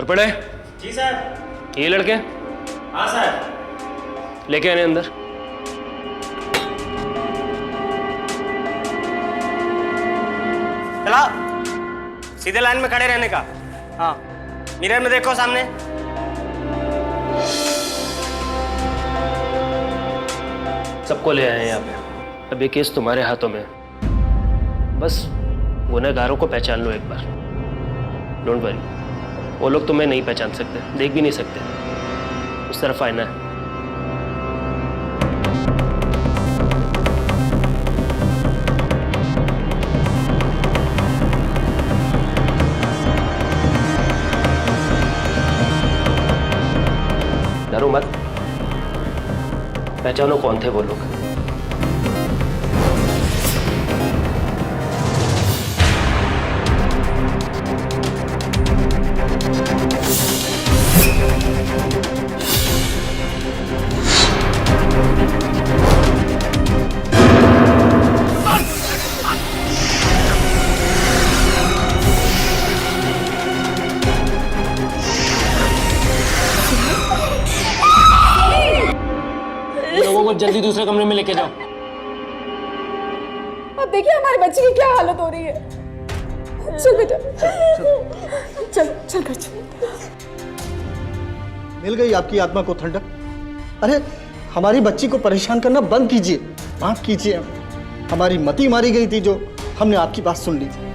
कपड़े। जी सर। ये लड़के। हाँ सर। लेके आने अंदर। चला, सीधे लाइन में खड़े रहने का। हाँ, मिरर में देखो सामने। सबको ले आए हैं यहाँ पे। अब ये केस तुम्हारे हाथों में है। बस गुनहगारों को पहचान लो एक बार। डोंट वरी, वो लोग तुम्हें नहीं पहचान सकते, देख भी नहीं सकते। उस तरफ आना है। डरो मत, पहचानो कौन थे वो लोग। लोगों को जल्दी दूसरे कमरे में लेके जाओ। अब देखिए हमारे बच्चे की क्या हालत हो रही है। चल बेटा, चल चल कर चल। मिल गई आपकी आत्मा को ठंडक। अरे हमारी बच्ची को परेशान करना बंद कीजिए, माफ कीजिए। हमारी मति मारी गई थी जो हमने आपकी बात सुन ली थी।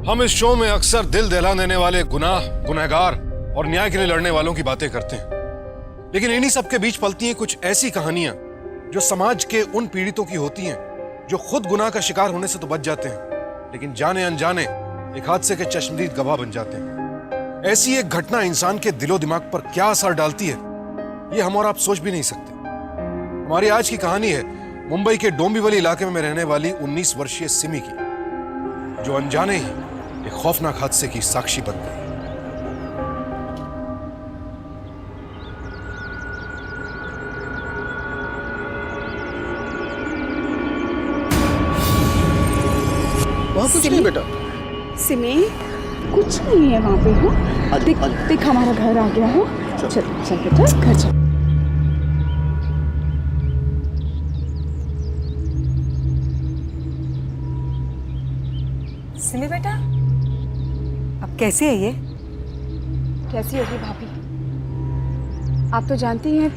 हम इस शो में अक्सर दिल दहला देने वाले गुनाह, गुनहगार और न्याय के लिए लड़ने वालों की बातें करते हैं, लेकिन इन्हीं सब के बीच पलती हैं कुछ ऐसी कहानियां जो समाज के उन पीड़ितों की होती हैं जो खुद गुनाह का शिकार होने से तो बच जाते हैं, लेकिन जाने अनजाने एक हादसे के चश्मदीद गवाह बन जाते हैं। ऐसी एक घटना इंसान के दिलो दिमाग पर क्या असर डालती है, ये हम और आप सोच भी नहीं सकते। हमारी आज की कहानी है मुंबई के डोंबिवली इलाके में रहने वाली 19 वर्षीय सिमी की, जो अनजाने ही एक खौफनाक हादसे की साक्षी बन गई। वहाँ कुछ नहीं बेटा। सिमी, कुछ नहीं है वहाँ पे। हाँ देख देख हमारा घर आ गया है। चल चल बेटा, घर चल। सिमी बेटा, अब कैसी है ये? कैसी होगी भाभी? आप तो जानती हैं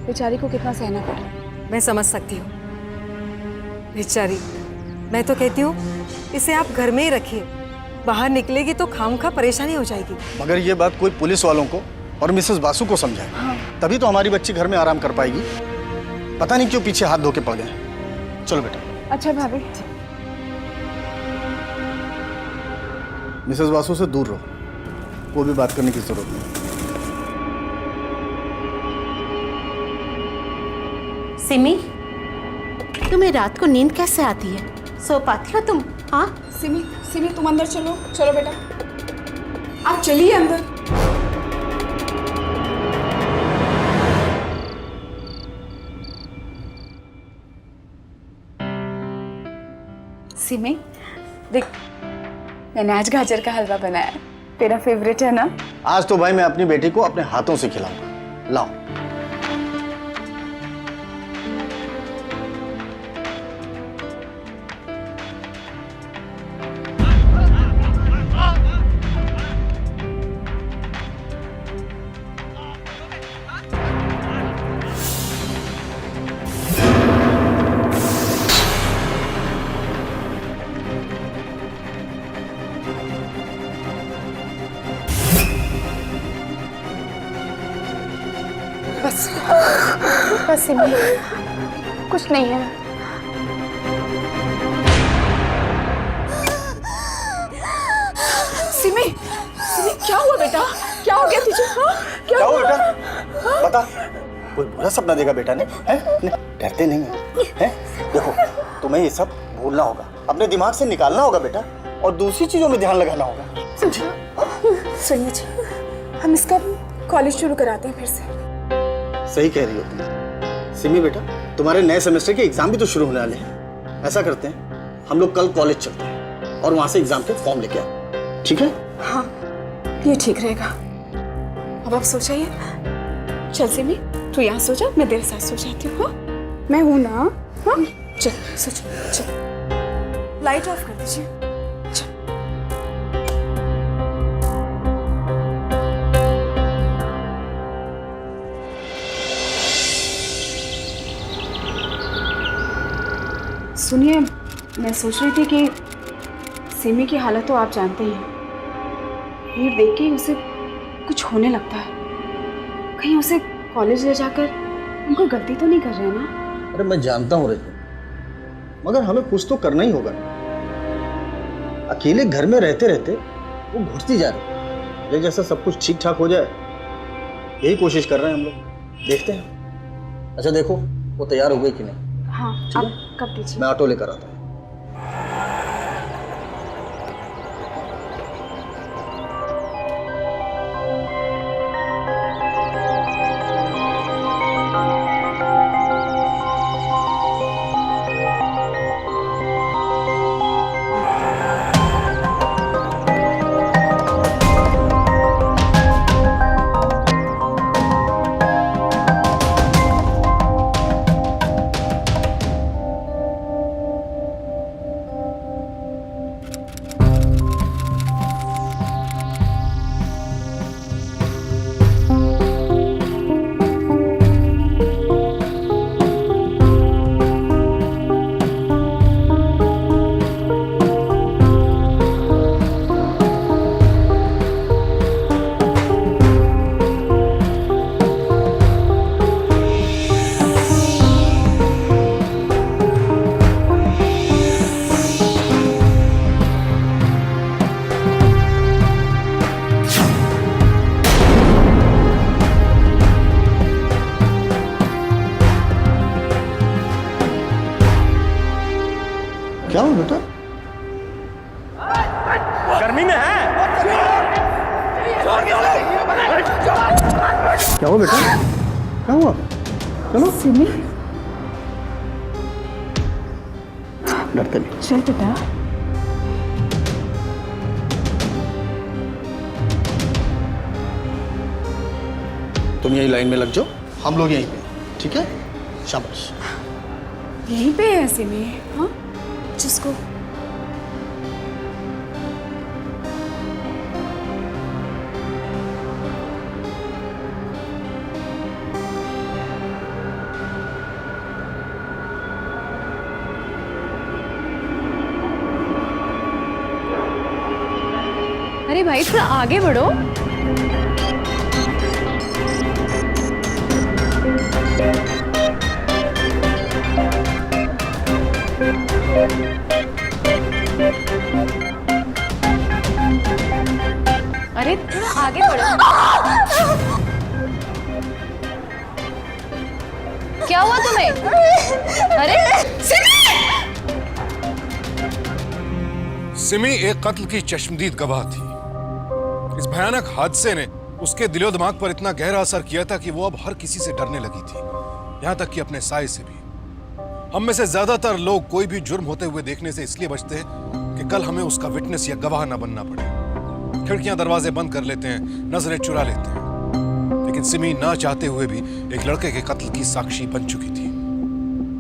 बेचारी को कितना सहना पड़ा। मैं समझ सकती हूँ बेचारी। मैं तो कहती हूँ इसे आप घर में ही रखिए, बाहर निकलेगी तो खामखा परेशानी हो जाएगी। मगर ये बात कोई पुलिस वालों को और मिसेस बासु को समझाए। हाँ। तभी तो हमारी बच्ची घर में आराम कर पाएगी। पता नहीं क्यों पीछे हाथ धो के पड़ गए। चलो बेटा। अच्छा भाभी। मिसेस बासु से दूर रहो, वो भी बात करने की जरूरत नहीं। सिमी, तुम्हें रात को नींद कैसे आती है? सो पाती हो तुम? हाँ सिमी, सिमी तुम अंदर चलो। चलो बेटा, आप चलिए अंदर। सिमी देख, मैंने आज गाजर का हलवा बनाया। तेरा फेवरेट है ना? आज तो भाई मैं अपनी बेटी को अपने हाथों से खिलाऊंगा। लाओ। बस बस सिमी, कुछ नहीं है। सिमी, सिमी क्या हुआ बेटा? क्या हो गया तुझे? हाँ? क्या हुआ बेटा? बता। कोई बुरा सपना देखा बेटा ने? डरते नहीं है? देखो, तुम्हें ये सब भूलना होगा, अपने दिमाग से निकालना होगा बेटा, और दूसरी चीजों में ध्यान लगाना होगा। सुनिए जी, हम इसका कॉलेज शुरू कराते हैं फिर से। सही कह रही हो तुम। सिमी बेटा, तुम्हारे नए सेमेस्टर के एग्जाम भी तो शुरू होने वाले हैं। ऐसा करते हैं, हम लोग कल कॉलेज चलते हैं और वहां से एग्जाम के फॉर्म लेके आते, ठीक है? हाँ, ये ठीक रहेगा। अब आप सो जाइए। चल सिमी, तू यहाँ सो जा, मैं तेरे साथ सो जाती हूँ। हाँ, मैं हूँ ना। हाँ, चल सो जा, चल। लाइट ऑफ कर दीजिए। चल। सुनिए, मैं सोच रही थी कि सिमी की हालत तो आप जानते ही हैं। भीड़ देख के ही उसे कुछ होने लगता है। कहीं उसे कॉलेज ले जाकर हम कोई गलती तो नहीं कर रहे हैं ना? अरे मैं जानता हूँ रजनी, मगर हमें कुछ तो करना ही होगा। अकेले घर में रहते रहते वो घुटती जा रही है। ये जैसा सब कुछ ठीक ठाक हो जाए, यही कोशिश कर रहे हैं हम लोग। देखते हैं। अच्छा देखो, वो तैयार हो गई कि नहीं? हाँ, आप कब दीजिए। मैं ऑटो लेकर आता हूँ। क्या हुआ बेटा? गर्मी में है। क्या हुआ बेटा? क्या हुआ? चलो सिमी, डरते नहीं। चल बेटा। तुम यही लाइन में लग जाओ, हम लोग यहीं पे, ठीक है? शाबाश। यहीं पे है सिमी। हाँ, जिसको अरे भाई थोड़ा आगे बढ़ो। अरे थोड़ा आगे बढ़ो। क्या हुआ तुम्हें? अरे सिमी एक कत्ल की चश्मदीद गवाह थी। इस भयानक हादसे ने उसके दिलो दिमाग पर इतना गहरा असर किया था कि वो अब हर किसी से डरने लगी थी, यहां तक कि अपने साए से भी। हम में से ज्यादातर लोग कोई भी जुर्म होते हुए देखने से इसलिए बचते हैं कि कल हमें उसका विटनेस या गवाह ना बनना पड़े। खिड़कियां दरवाजे बंद कर लेते हैं, नजरें चुरा लेते हैं। लेकिन सिमी ना चाहते हुए भी एक लड़के के कत्ल की साक्षी बन चुकी थी।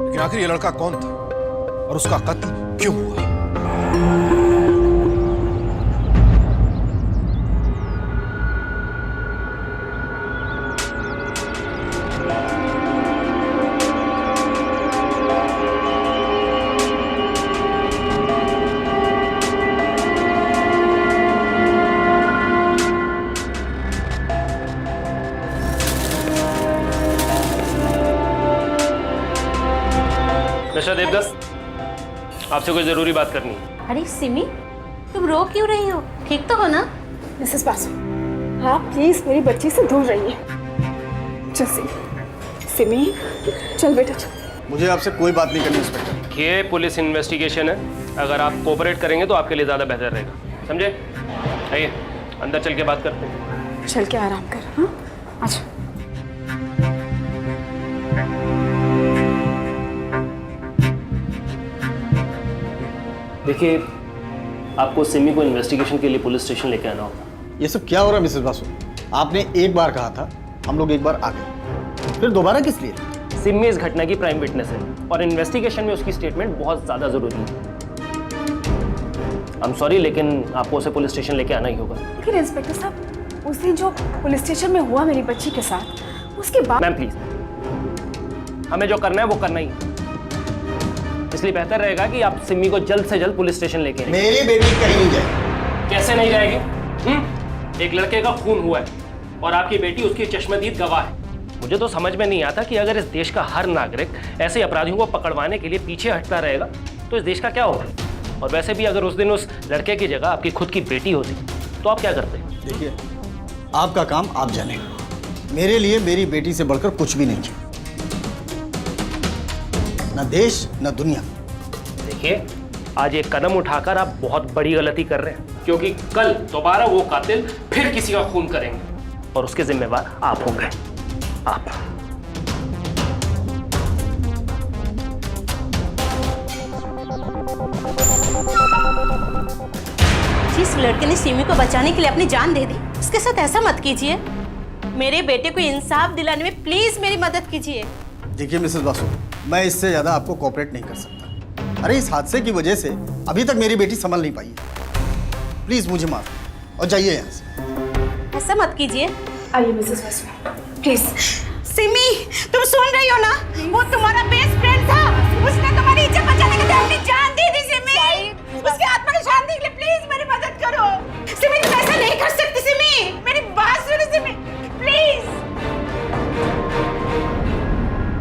लेकिन आखिर ये लड़का कौन था और उसका कत्ल क्यों हुआ? मिस्टर देवदत्त, आपसे कोई जरूरी बात करनी है। अरे सिमी, तुम रो क्यों रही हो? ठीक तो हो ना? मिसेस बासु, आप प्लीज मेरी बच्ची से दूर रहिए। चल सिमी, सिमी चल बेटा चल। मुझे आपसे कोई बात नहीं करनी इंस्पेक्टर। ये पुलिस इन्वेस्टिगेशन है, अगर आप कोऑपरेट करेंगे तो आपके लिए ज़्यादा बेहतर रहेगा, समझे? आइए अंदर चल के बात करते हैं। चल के आराम कर। हाँ, अच्छा। देखिए, आपको सिमी को इन्वेस्टिगेशन के लिए पुलिस स्टेशन लेके आना होगा। ये सब क्या हो रहा है मिसेस बासु? आपने एक बार कहा था, हम लोग एक बार आ गए, फिर दोबारा किस लिए? सिमी इस घटना की प्राइम विटनेस है और इन्वेस्टिगेशन में उसकी स्टेटमेंट बहुत ज़्यादा ज़रूरी है। आई एम सॉरी, लेकिन आपको उसे पुलिस स्टेशन लेके आना ही होगा। लेकिन इंस्पेक्टर साहब, उस दिन जो पुलिस स्टेशन में हुआ मेरी बच्ची के साथ, उसके बाद। मैम प्लीज, हमें जो करना है वो करना ही है। इसलिए बेहतर रहेगा कि आप सिमी को जल्द से जल्द पुलिस स्टेशन लेके आइए। मेरी बेटी कहीं नहीं जाए। कैसे नहीं जाएगी? एक लड़के का खून हुआ है और आपकी बेटी उसकी चश्मदीद गवाह है। मुझे तो समझ में नहीं आता कि अगर इस देश का हर नागरिक ऐसे अपराधियों को पकड़वाने के लिए पीछे हटता रहेगा तो इस देश का क्या होगा। और वैसे भी अगर उस दिन उस लड़के की जगह आपकी खुद की बेटी होती तो आप क्या करते? देखिए, आपका काम आप जाने, मेरे लिए मेरी बेटी से बढ़कर कुछ भी नहीं है, न देश न दुनिया। देखिए, आज एक कदम उठाकर आप बहुत बड़ी गलती कर रहे हैं, क्योंकि कल दोबारा वो कातिल फिर किसी का खून करेंगे और उसके जिम्मेवार आप होंगे। आप। जिस लड़के ने सिमी को बचाने के लिए अपनी जान दे दी, उसके साथ ऐसा मत कीजिए। मेरे बेटे को इंसाफ दिलाने में प्लीज मेरी मदद कीजिए। देखिए मिसेस बासु, मैं इससे ज्यादा आपको कोऑपरेट नहीं कर सकता। अरे इस हादसे की वजह से अभी तक मेरी बेटी संभल नहीं पाई है। प्लीज मुझे माफ और जाइए यहाँ से। ऐसा मत कीजिए। आइए मिसेस बासु, प्लीज। सिमी, तुम सुन रही हो ना? वो तुम्हारा बेस्ट फ्रेंड था, उसने तुम्हारी इज्जत बचाने के लिए अपनी जान दी थी। सिमी, उसके आत्मा की शांति के लिए प्लीज मेरी मदद करो। सिमी, तुम ऐसा नहीं कर सकती। सिमी, मेरी बात सुनो। सिमी, प्लीज।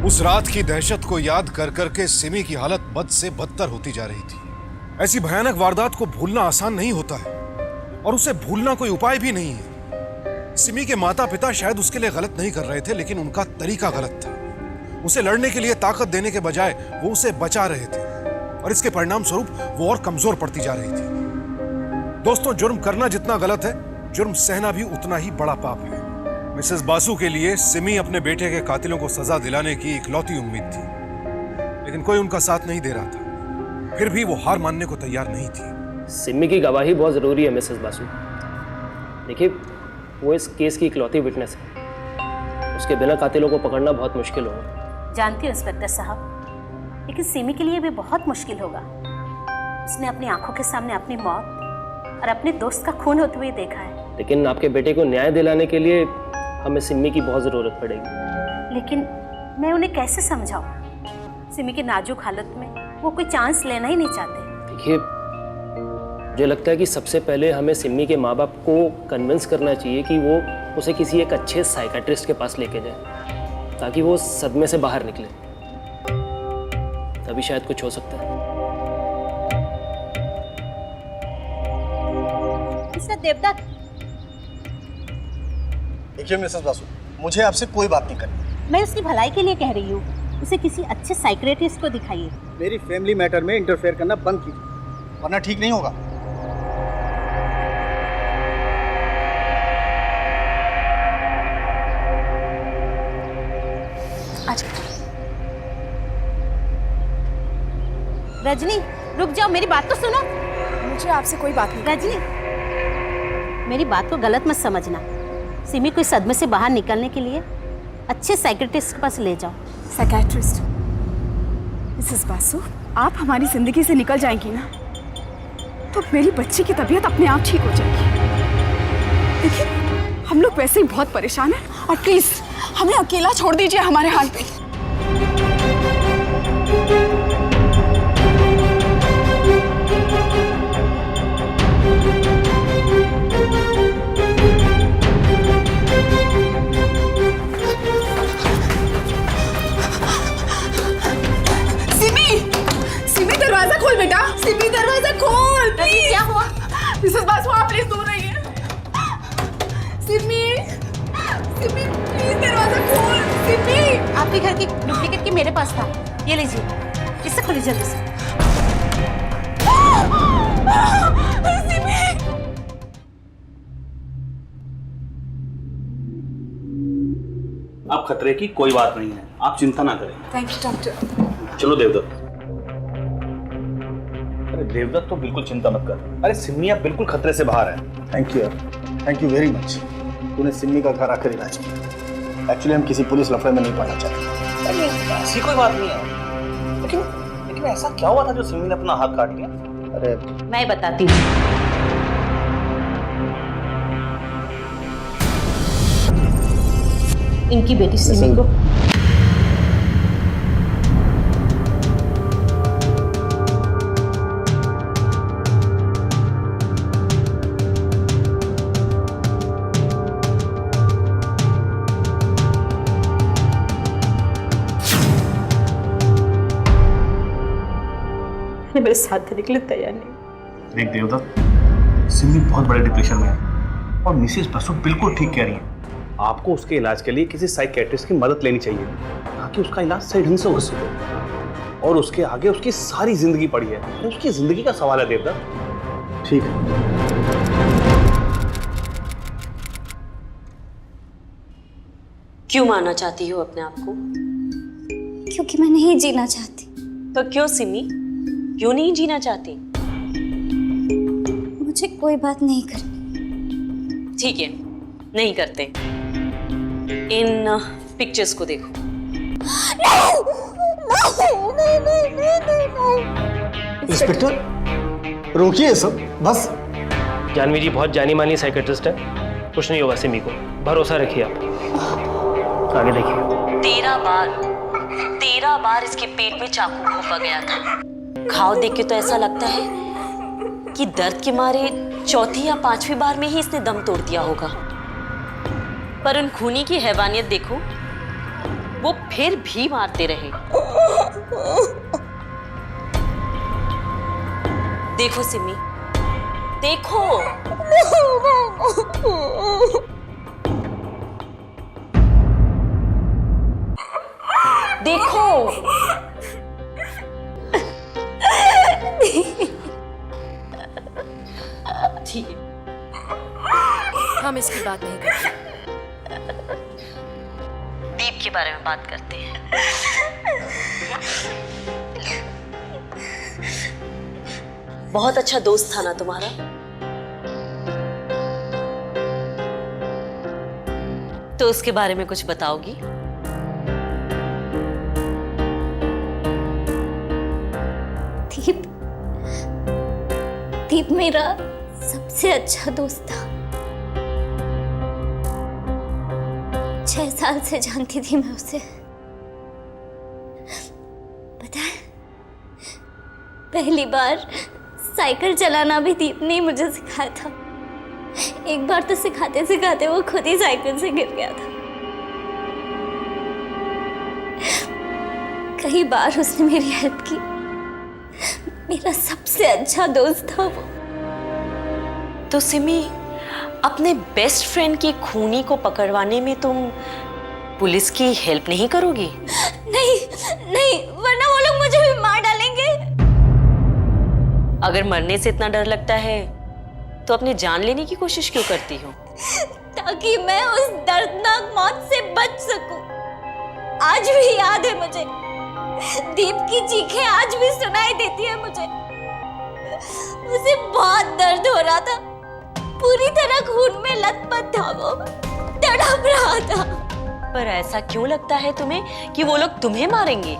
उस रात की दहशत को याद कर करके सिमी की हालत बद से बदतर होती जा रही थी। ऐसी भयानक वारदात को भूलना आसान नहीं होता है और उसे भूलना कोई उपाय भी नहीं है। सिमी के माता पिता शायद उसके लिए गलत नहीं कर रहे थे, लेकिन उनका तरीका गलत था। उसे लड़ने के लिए ताकत देने के बजाय वो उसे बचा रहे थे और इसके परिणाम स्वरूप वो और कमजोर पड़ती जा रही थी। दोस्तों, जुर्म करना जितना गलत है, जुर्म सहना भी उतना ही बड़ा पाप है। मिसेस बासु के लिए सिमी अपने बेटे के कातिलों को सजा दिलाने की इकलौती उम्मीद थी, लेकिन कोई उनका साथ नहीं दे रहा था। फिर भी वो हार मानने को तैयार नहीं थी। सिमी की गवाही बहुत जरूरी है मिसेस बासु। देखिए, वो इस केस की इकलौती विटनेस है। उसके बिना कातिलों को पकड़ना बहुत मुश्किल होगा। जानती हूँ इंस्पेक्टर साहब, लेकिन सिमी के लिए भी बहुत मुश्किल होगा। उसने अपनी आंखों के सामने अपनी मौत और अपने दोस्त का खून होते हुए देखा है। लेकिन आपके बेटे को न्याय दिलाने के लिए हमें सिमी की बहुत जरूरत पड़ेगी। लेकिन मैं उन्हें कैसे समझाऊं? सिमी की नाजुक हालत में वो कोई चांस लेना ही नहीं चाहते। देखिए, मुझे लगता है कि सबसे पहले हमें सिमी के माँ बाप को कन्विंस करना चाहिए कि वो उसे किसी एक अच्छे साइकेट्रिस्ट के पास लेके जाए, ताकि वो सदमे से बाहर निकले। तभी शायद कुछ हो सकता है। मिस्टर देवदत्त। देखिए मिसेस बासु, मुझे आपसे कोई बात नहीं करनी। मैं उसकी भलाई के लिए कह रही हूँ, उसे किसी अच्छे साइकियाट्रिस्ट को दिखाइए। मेरी फैमिली मैटर में इंटरफेयर करना बंद कीजिए, वरना ठीक नहीं होगा। रजनी, रुक जाओ, मेरी बात तो सुनो। मुझे आपसे कोई बात नहीं। रजनी, मेरी बात को गलत मत समझना। सिमी को इस सदमे से बाहर निकलने के लिए अच्छे साइकियाट्रिस्ट के पास ले जाओ। साइकियाट्रिस्ट? मिसेस बासु, आप हमारी जिंदगी से निकल जाएंगी ना, तो मेरी बच्ची की तबीयत अपने आप ठीक हो जाएगी। देखिए, हम लोग वैसे ही बहुत परेशान हैं और प्लीज हमें अकेला छोड़ दीजिए हमारे हाल पे। दरवाजा खोल बेटा। सिमी, दरवाजा खोल प्लीज। क्या हुआ? मिसेस बासु, आप प्लीज दूर रहिए। सिमी, सिमी प्लीज दरवाजा खोल। सिमी, आपके घर की डुप्लीकेट की मेरे पास था, ये लीजिए, इसे खोलिए जल्दी से। सिमी, आप खतरे की कोई बात नहीं है, आप चिंता ना करें। Thank you doctor. चलो देवदत्त। अरे देवदत्त तो बिल्कुल चिंता मत कर। अरे सिमी आप बिल्कुल खतरे से बाहर है। थैंक यू यार, थैंक यू वेरी मच। तूने सिमी का घर आकर इलाज किया। एक्चुअली हम किसी पुलिस लफड़े में नहीं पड़ना चाहते। अरे ऐसी कोई बात नहीं है, लेकिन ऐसा क्या हुआ था जो सिमी ने अपना हाथ काट लिया? अरे मैं बताती हूँ। इनकी बेटी सिमी को मेरे साथ देने के लिए तैयार नहीं। देख देवदत्त, सिमी बहुत बड़े डिप्रेशन में है और मिसेस बसु बिल्कुल ठीक कह रही है। आपको उसके इलाज के लिए किसी साइकियाट्रिस्ट की मदद लेनी चाहिए ताकि उसका इलाज सही ढंग से हो सके। और उसके आगे उसकी सारी जिंदगी पड़ी है, उसकी जिंदगी का सवाल है देवदत्त। ठीक है। क्यों मारना चाहती हो अपने आप को? क्योंकि मैं नहीं जीना चाहती। तो क्यों सिमी, क्यों नहीं जीना चाहती? मुझे कोई बात नहीं करनी। ठीक है, नहीं करते। इन पिक्चर्स को देखो। इंस्पेक्टर रोकिए सब, बस। जानवी जी बहुत जानी मानी साइकेट्रिस्ट है, कुछ नहीं होगा सिमी को, भरोसा रखिए आप। आगे देखिए। 13 बार इसके पेट में चाकू घोंपा गया था। घाव देख के तो ऐसा लगता है कि दर्द के मारे चौथी या 5वीं बार में ही इसने दम तोड़ दिया होगा। पर उन खूनी की हैवानियत देखो, वो फिर भी मारते रहे। देखो सिमी, देखो। देखो। ठीक है, हम इसकी बात नहीं करते। दीप के बारे में बात करते हैं। बहुत अच्छा दोस्त था ना तुम्हारा? तो उसके बारे में कुछ बताओगी? दीप मेरा सबसे अच्छा दोस्त था। 6 साल से जानती थी मैं उसे। पता है, पहली बार साइकिल चलाना भी दीप ने मुझे सिखाया था। एक बार तो सिखाते सिखाते वो खुद ही साइकिल से गिर गया था। कई बार उसने मेरी हेल्प की। मेरा सबसे अच्छा दोस्त था वो। तो सिमी, अपने बेस्ट फ्रेंड की खूनी को पकड़वाने में तुम पुलिस की हेल्प नहीं करोगी? नहीं नहीं, वरना वो लोग मुझे भी मार डालेंगे। अगर मरने से इतना डर लगता है तो अपनी जान लेने की कोशिश क्यों करती हो? ताकि मैं उस दर्दनाक मौत से बच सकूं। आज भी याद है मुझे, दीप की चीखें आज भी सुनाई देती है मुझे। उसे बहुत दर्द हो रहा था, पूरी तरह खून में लथपथ था, वो तड़प रहा था। पर ऐसा क्यों लगता है तुम्हें कि वो लोग तुम्हें मारेंगे?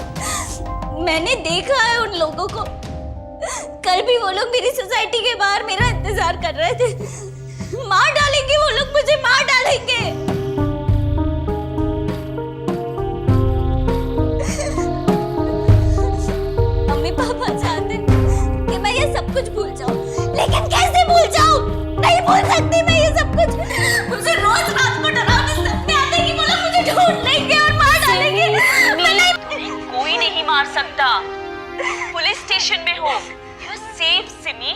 मैंने देखा है उन लोगों को। कल भी वो लोग मेरी सोसाइटी के बाहर मेरा इंतजार कर रहे थे। मार डालेंगे वो लोग, मुझे मार डालेंगे। मम्मी पापा चाहते कि मैं ये सब कुछ भूल जाऊं, लेकिन कैसे भूल जाऊं? नहीं भूल सकती मैं ये सब कुछ। मुझे रोज रात को डरावने सपने आते हैं कि वो लोग मुझे ढूंढ लेंगे और मार डालेंगे। कोई नहीं मार सकता। पुलिस स्टेशन में हो, यू सेफ सिमी।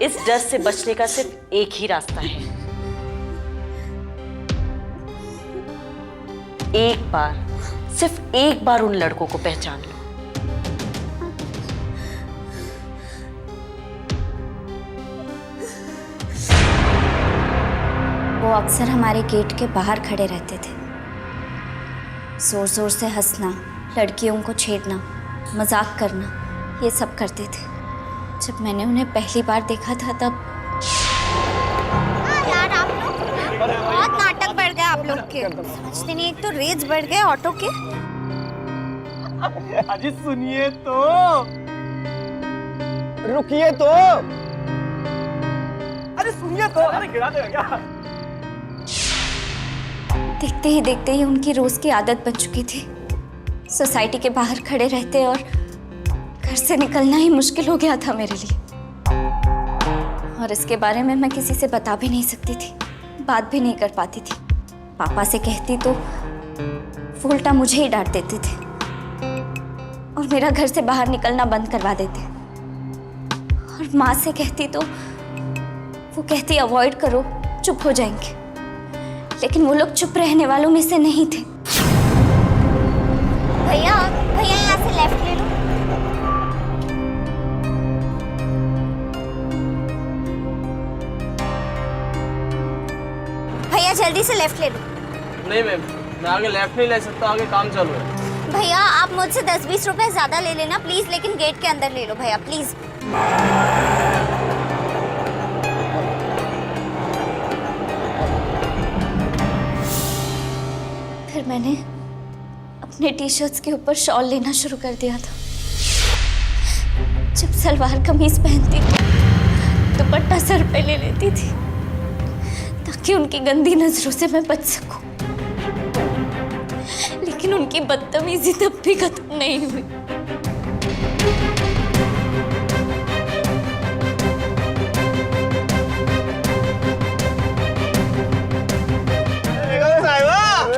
इस डर से बचने का सिर्फ एक ही रास्ता है। एक बार, सिर्फ एक बार उन लड़कों को पहचान लो। वो अक्सर हमारे गेट के बाहर खड़े रहते थे। जोर जोर से हंसना, लड़कियों को छेड़ना, मजाक करना। ये सब करते थे। जब मैंने उन्हें पहली बार देखा था तब यार आप लोग बहुत नाटक बढ़ गया आप लोग के। समझते नहीं, एक तो रेज बढ़ गए ऑटो के। अजी सुनिए तो, रुकिए तो, अरे सुनिए तो, अरे गिरा देगा क्या? देखते ही उनकी रोज की आदत बन चुकी थी। सोसाइटी के बाहर खड़े रहते और घर से निकलना ही मुश्किल हो गया था मेरे लिए। और इसके बारे में मैं किसी से बता भी नहीं सकती थी, बात भी नहीं कर पाती थी। पापा से कहती तो वो उल्टा मुझे ही डांट देते थे और मेरा घर से बाहर निकलना बंद करवा देते। और माँ से कहती तो वो कहती अवॉइड करो, चुप हो जाएंगे। लेकिन वो लोग चुप रहने वालों में से नहीं थे। भैया भैया यहाँ से लेफ्ट ले लो। भैया जल्दी से लेफ्ट ले लो। नहीं मैम, मैं आगे लेफ्ट नहीं ले सकता, आगे काम चालू है। भैया आप मुझसे 10-20 रुपए ज्यादा ले लेना प्लीज, लेकिन गेट के अंदर ले लो भैया प्लीज। फिर मैंने अपने टी शर्ट्स के ऊपर शॉल लेना शुरू कर दिया था। जब सलवार कमीज पहनती थी दुपट्टा सर पे ले लेती थी ताकि उनकी गंदी नजरों से मैं बच सकूं। लेकिन उनकी बदतमीजी तब भी खत्म नहीं हुई।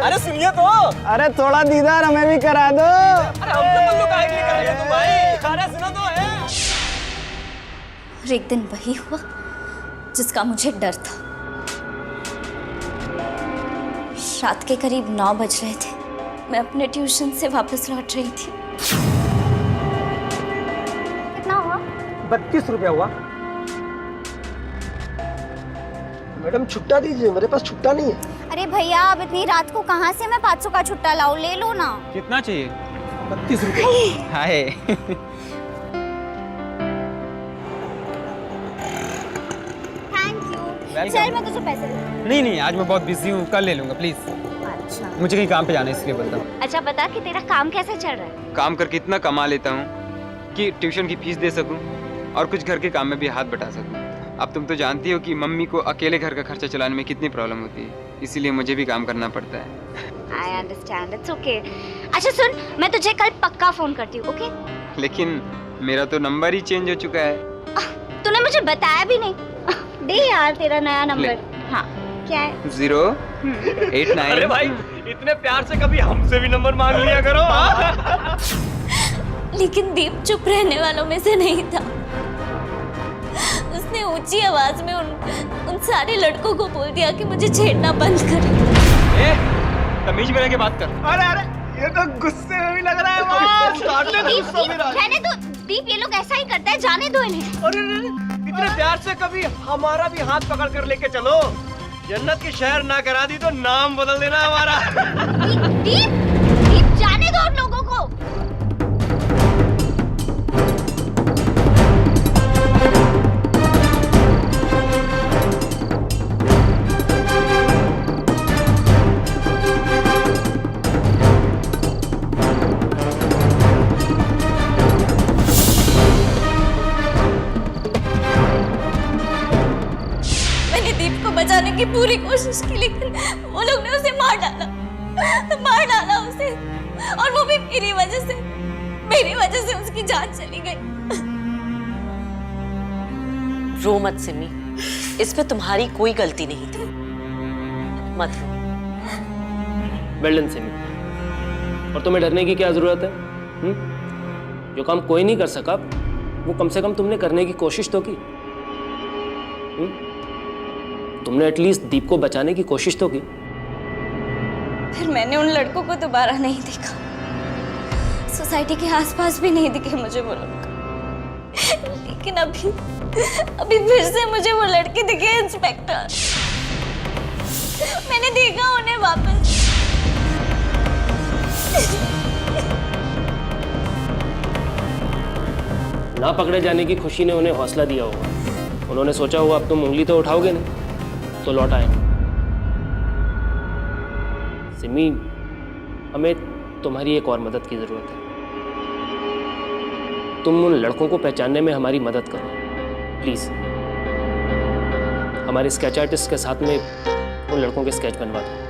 अरे सुनिए तो, अरे थोड़ा दीदार हमें भी करा दो। अरे हम तो मल्लू काहे के लिए करेंगे तुम भाई? अरे सुनो तो है। और एक दिन वही हुआ जिसका मुझे डर था। रात के करीब 9 बज रहे थे। मैं अपने ट्यूशन से वापस लौट रही थी। कितना हुआ? 32 रुपया हुआ। मैडम छुट्टा दीजिए, मेरे पास छुट्टा नहीं है। अरे भैया अब इतनी रात को कहाँ से मैं 500 का छुट्टा लाऊं? ले लो ना। कितना चाहिए? 32 रुपये। हाय। Thank you. चल मैं तुझे पैसे दूँ। नहीं, आज मैं बहुत बिजी हूँ, कल ले लूंगा प्लीज। अच्छा। मुझे कहीं काम पे जाना है इसलिए बोलता हूँ। अच्छा बता कि तेरा काम कैसे चल रहा है? काम करके इतना कमा लेता हूँ कि ट्यूशन की फीस दे सकूँ और कुछ घर के काम में भी हाथ बटा सकूँ। अब तुम तो जानती हो कि मम्मी को अकेले घर का खर्चा चलाने में कितनी प्रॉब्लम होती है, इसीलिए मुझे भी काम करना पड़ता है। I understand, it's okay. अच्छा सुन, मैं तुझे कल पक्का फोन करती हूँ, ओके? लेकिन मेरा तो नंबर ही चेंज हो चुका है। तूने मुझे बताया भी नहीं। दे यार तेरा नया नंबर। हाँ क्या है? 089। अरे भाई इतने प्यार से कभी हमसे भी नंबर मांग लिया करो। लेकिन दीप चुप रहने वालों में से नहीं था। उसने ऊंची आवाज में उन सारे लड़कों को बोल दिया कि मुझे छेड़ना बंद करें। तमीज में रह के बात कर। अरे ये तो गुस्से में भी लग रहा है। रहने दो दीप, ये लोग ऐसा ही करता है, जाने दो इन्हें। अरे इतने प्यार से कभी हमारा भी हाथ पकड़ कर लेके चलो। जन्नत की शहर ना करा दी तो नाम बदल देना हमारा। दीप जाने दो उन लोगों को। बचाने की पूरी कोशिश की, लेकिन वो लोग ने उसे मार डाला उसे। और वो भी मेरी वजह से उसकी जान चली गई। रो मत सिमी, इसमें तुम्हारी कोई गलती नहीं थी, मत रो। Well done Simi. और तुम्हें डरने की क्या जरूरत है? जो काम कोई नहीं कर सका वो कम से कम तुमने करने की कोशिश तो की। तुमने एटलीस्ट दीप को बचाने की कोशिश तो की। फिर मैंने उन लड़कों को दोबारा नहीं देखा। सोसाइटी के आसपास भी नहीं दिखे मुझे वो लोग। लेकिन अभी फिर से मुझे वो लड़के दिखे इंस्पेक्टर। मैंने देखा उन्हें वापस। ना पकड़े जाने की खुशी ने उन्हें हौसला दिया होगा। उन्होंने सोचा होगा अब तुम उंगली तो उठाओगे नहीं, तो लौट आए। सिमी, हमें तुम्हारी एक और मदद की ज़रूरत है। तुम उन लड़कों को पहचानने में हमारी मदद करो प्लीज़। हमारे स्केच आर्टिस्ट के साथ में उन लड़कों के स्केच बनवा दो।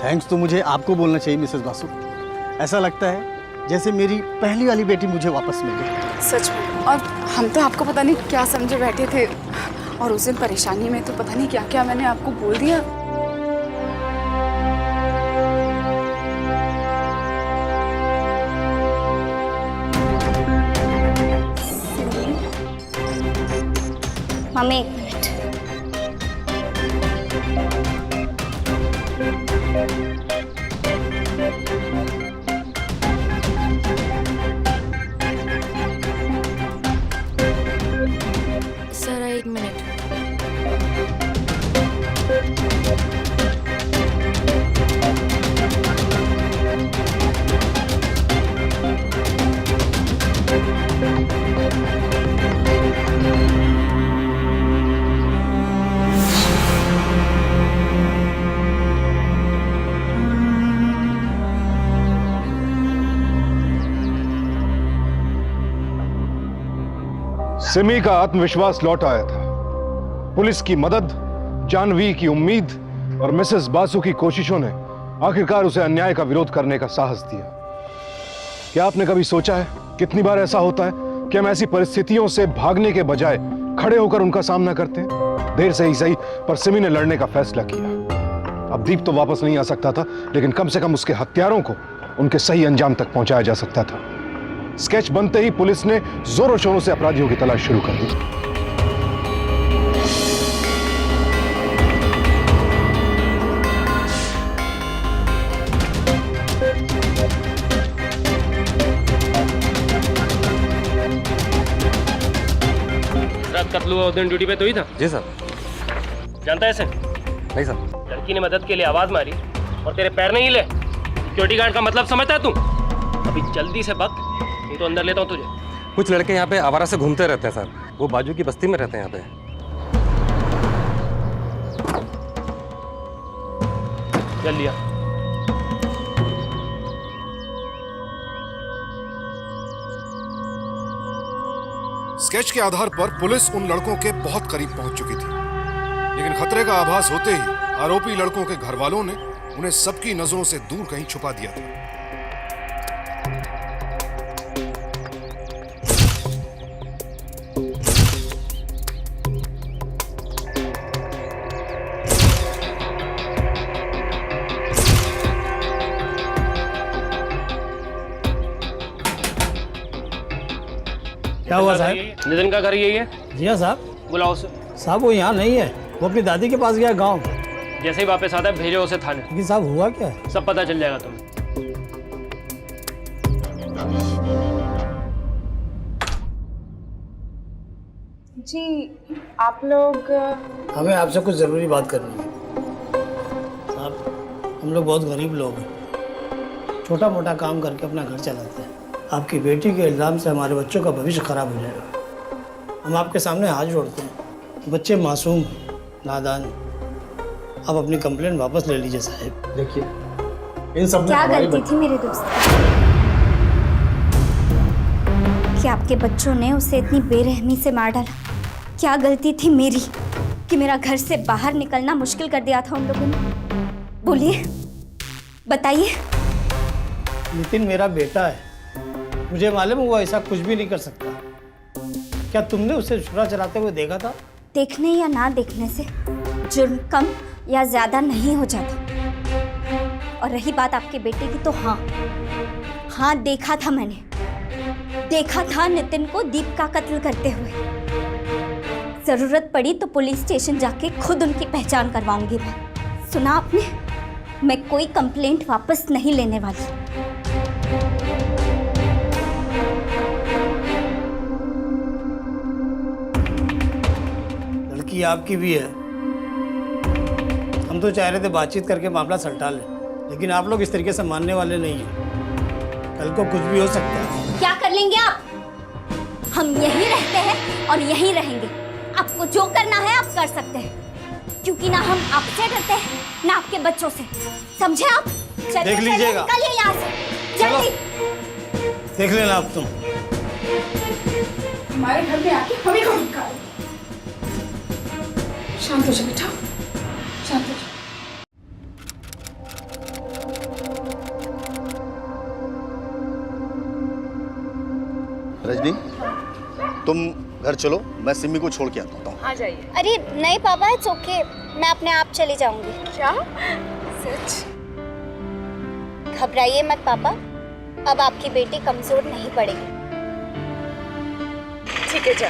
थैंक्स तो मुझे आपको बोलना चाहिए मिसेस बासु। ऐसा लगता है जैसे मेरी पहली वाली बेटी मुझे वापस मिल गई। सच में, और हम तो आपको पता नहीं क्या समझे बैठे थे, और उस दिन परेशानी में तो पता नहीं क्या क्या मैंने आपको बोल दिया। मम्मी एक मिनट। सर एक मिनट। सिमी का आत्मविश्वास लौट आया था। पुलिस की मदद, जानवी की उम्मीद और मिसेस बासु की कोशिशों ने आखिरकार उसे अन्याय का विरोध करने का साहस दिया। क्या आपने कभी सोचा है कितनी बार ऐसा होता है कि हम ऐसी परिस्थितियों से भागने के बजाय खड़े होकर उनका सामना करते हैं? देर से ही सही, पर सिमी ने लड़ने का फैसला किया। अब दीप तो वापस नहीं आ सकता था, लेकिन कम से कम उसके हत्यारों को उनके सही अंजाम तक पहुंचाया जा सकता था। स्केच बनते ही पुलिस ने जोरों शोरों से अपराधियों की तलाश शुरू कर दी। रात कत्ल हुआ उस दिन ड्यूटी पे तो ही था? जी सर। जानता है इसे? नहीं सर। लड़की ने मदद के लिए आवाज मारी और तेरे पैर नहीं हिले। सिक्योरिटी गार्ड का मतलब समझता है तू? अभी जल्दी से भाग, नहीं तो अंदर लेता हूँ तुझे। कुछ लड़के यहाँ पे आवारा से घूमते रहते हैं सर। वो बाजू की बस्ती में रहते हैं यहाँ पे। चल लिया। स्केच के आधार पर पुलिस उन लड़कों के बहुत करीब पहुंच चुकी थी, लेकिन खतरे का आभास होते ही आरोपी लड़कों के घर वालों ने उन्हें सबकी नजरों से दूर कहीं छुपा दिया था। क्या हुआ साहब? नितिन का घर यही है? जी हाँ साहब। बुलाओ उसे। साहब वो यहाँ नहीं है, वो अपनी दादी के पास गया गांव। जैसे ही वापस आता है भेजो उसे थाने। लेकिन साहब हुआ क्या है? सब पता चल जाएगा तुम्हें। जी आप लोग? हमें आपसे कुछ ज़रूरी बात करनी है साहब। हम लोग बहुत गरीब लोग हैं, छोटा मोटा काम करके अपना घर चलाते हैं। आपकी बेटी के इल्ज़ाम से हमारे बच्चों का भविष्य खराब हो जाएगा। हम आपके सामने हाथ जोड़ते हैं, बच्चे मासूम, नादान। आप अपनी कंप्लेंट वापस ले लीजिए साहब। देखिए इन सब में क्या हमारी गलती थी मेरे दोस्त कि आपके बच्चों ने उसे इतनी बेरहमी से मार डाला? क्या गलती थी मेरी कि मेरा घर से बाहर निकलना मुश्किल कर दिया था उन लोगों ने? बोलिए, बताइए। नितिन मेरा बेटा है, मुझे मालूम है वो ऐसा कुछ भी नहीं कर सकता। क्या तुमने उसे छुरा चलाते हुए देखा था? देखने या ना देखने से जुर्म कम या ज्यादा नहीं हो जाता। और रही बात आपके बेटे की, तो हाँ देखा था मैंने, देखा था नितिन को दीप का कत्ल करते हुए। जरूरत पड़ी तो पुलिस स्टेशन जाके खुद उनकी पहचान करवाऊंगी मैं। सुना आपने, मैं कोई कंप्लेंट वापस नहीं लेने वाली। लड़की आपकी भी है। हम तो चाह रहे थे बातचीत करके मामला सलटा लें, लेकिन आप लोग इस तरीके से मानने वाले नहीं हैं। कल को कुछ भी हो सकता है। क्या कर लेंगे आप? हम यहीं रहते हैं और यहीं रहेंगे। आपको जो करना है आप कर सकते हैं, क्योंकि ना हम आपसे डरते हैं ना आपके बच्चों से, समझे आप? देख लीजिएगा। निकलिए यहाँ से जल्दी। देख लेना आप तुम। हमारे घर में आके हमें को धमका रहे। शांत हो जाओ बेटा, शांत हो जाओ। रजनी, तुम घर चलो, मैं सिमी को छोड़ के आता हूँ। आ जाइए। अरे नहीं पापा, इट्स ओके, मैं अपने आप चली जाऊंगी। क्या सच? घबराइए मत पापा, अब आपकी बेटी कमजोर नहीं पड़ेगी। ठीक है, जा।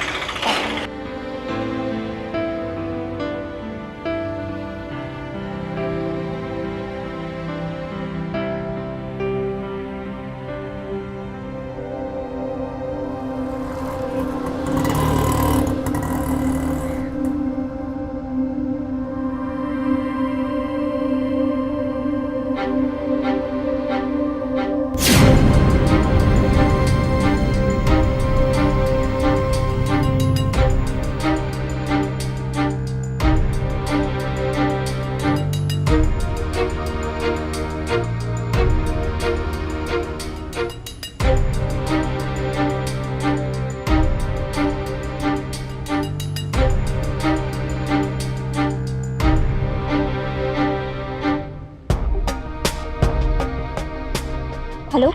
Hello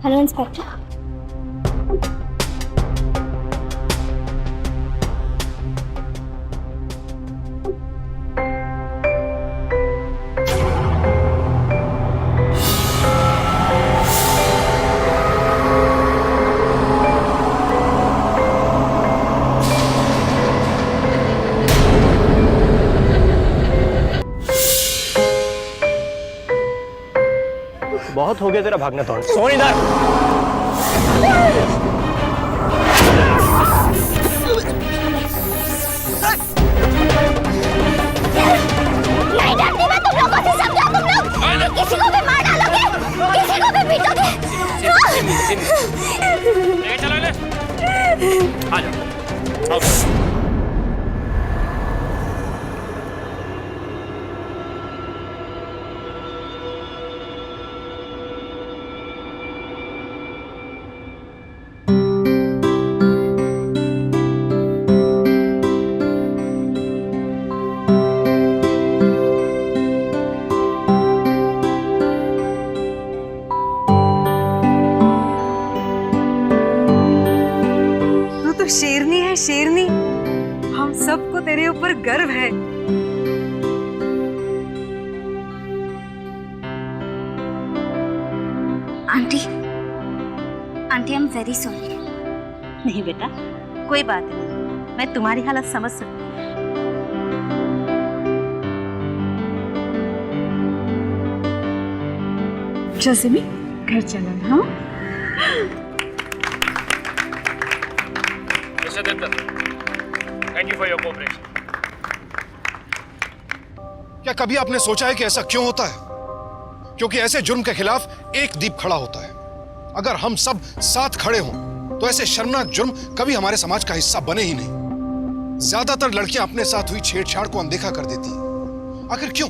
hello inspector. बहुत हो गया तेरा भागना दौड़। सोन इधर। नहीं डरती मैं तुम लोगों से, समझा तुम लोग? किसी को भी मार डालोगे, किसी को भी पीटोगे। चलो ले, आ जाओ। शेरनी है शेरनी, हम सबको तेरे ऊपर गर्व है। Aunty, aunty I am very sorry. नहीं बेटा, कोई बात नहीं, मैं तुम्हारी हालत समझ सकती हूँ। चल सिमी, घर चलना। हाँ thank you for your cooperation. क्या कभी आपने सोचा है कि ऐसा क्यों होता है? क्योंकि ऐसे जुर्म के खिलाफ एक दीप खड़ा होता है। अगर हम सब साथ खड़े हों तो ऐसे शर्मनाक जुर्म कभी हमारे समाज का हिस्सा बने ही नहीं। ज्यादातर लड़कियां अपने साथ हुई छेड़छाड़ को अनदेखा कर देती हैं। आखिर क्यों?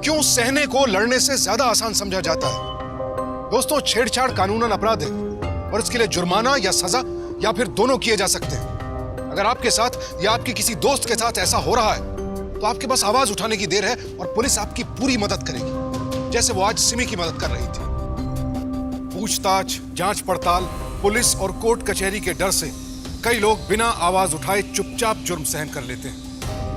क्यों सहने को लड़ने से ज्यादा आसान समझा जाता है? दोस्तों, छेड़छाड़ कानूनन अपराध है और इसके लिए जुर्माना या सजा या फिर दोनों किए जा सकते हैं। अगर आपके साथ या आपके किसी दोस्त के साथ ऐसा हो रहा है तो आपके पास आवाज उठाने की देर है और पुलिस आपकी पूरी मदद करेगी, जैसे वो आज सिमी की मदद कर रही थी। पूछताछ, जांच पड़ताल, पुलिस और कोर्ट कचहरी के डर से कई लोग बिना आवाज उठाए चुपचाप जुर्म सहन कर लेते हैं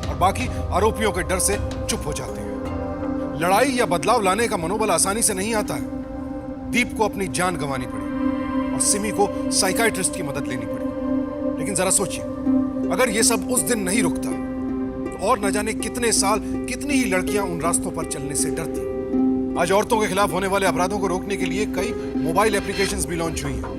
और और बाकी आरोपियों के डर से चुप हो जाते हैं। लड़ाई या बदलाव लाने का मनोबल आसानी से नहीं आता है। दीप को अपनी जान गंवानी पड़ी और सिमी को साइकाइट्रिस्ट की मदद लेनी पड़ी। लेकिन जरा सोचिए, अगर ये सब उस दिन नहीं रुकता तो और न जाने कितने साल कितनी ही लड़कियां उन रास्तों पर चलने से डरती। आज औरतों के खिलाफ होने वाले अपराधों को रोकने के लिए कई मोबाइल एप्लीकेशंस भी लॉन्च हुई हैं।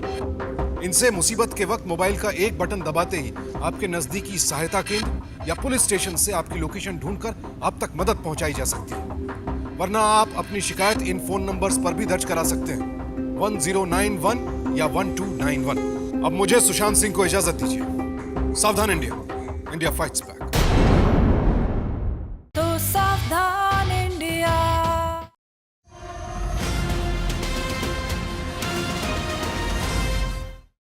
इनसे मुसीबत के वक्त मोबाइल का एक बटन दबाते ही आपके नजदीकी सहायता केंद्र या पुलिस स्टेशन से आपकी लोकेशन ढूंढकर आप तक मदद पहुंचाई जा सकती है। वरना आप अपनी शिकायत इन फोन नंबर्स पर भी दर्ज करा सकते हैं, 1091 या 1291। अब मुझे सुशांत सिंह को इजाजत दीजिए। सावधान इंडिया, इंडिया फाइट्स बैक। तो सावधान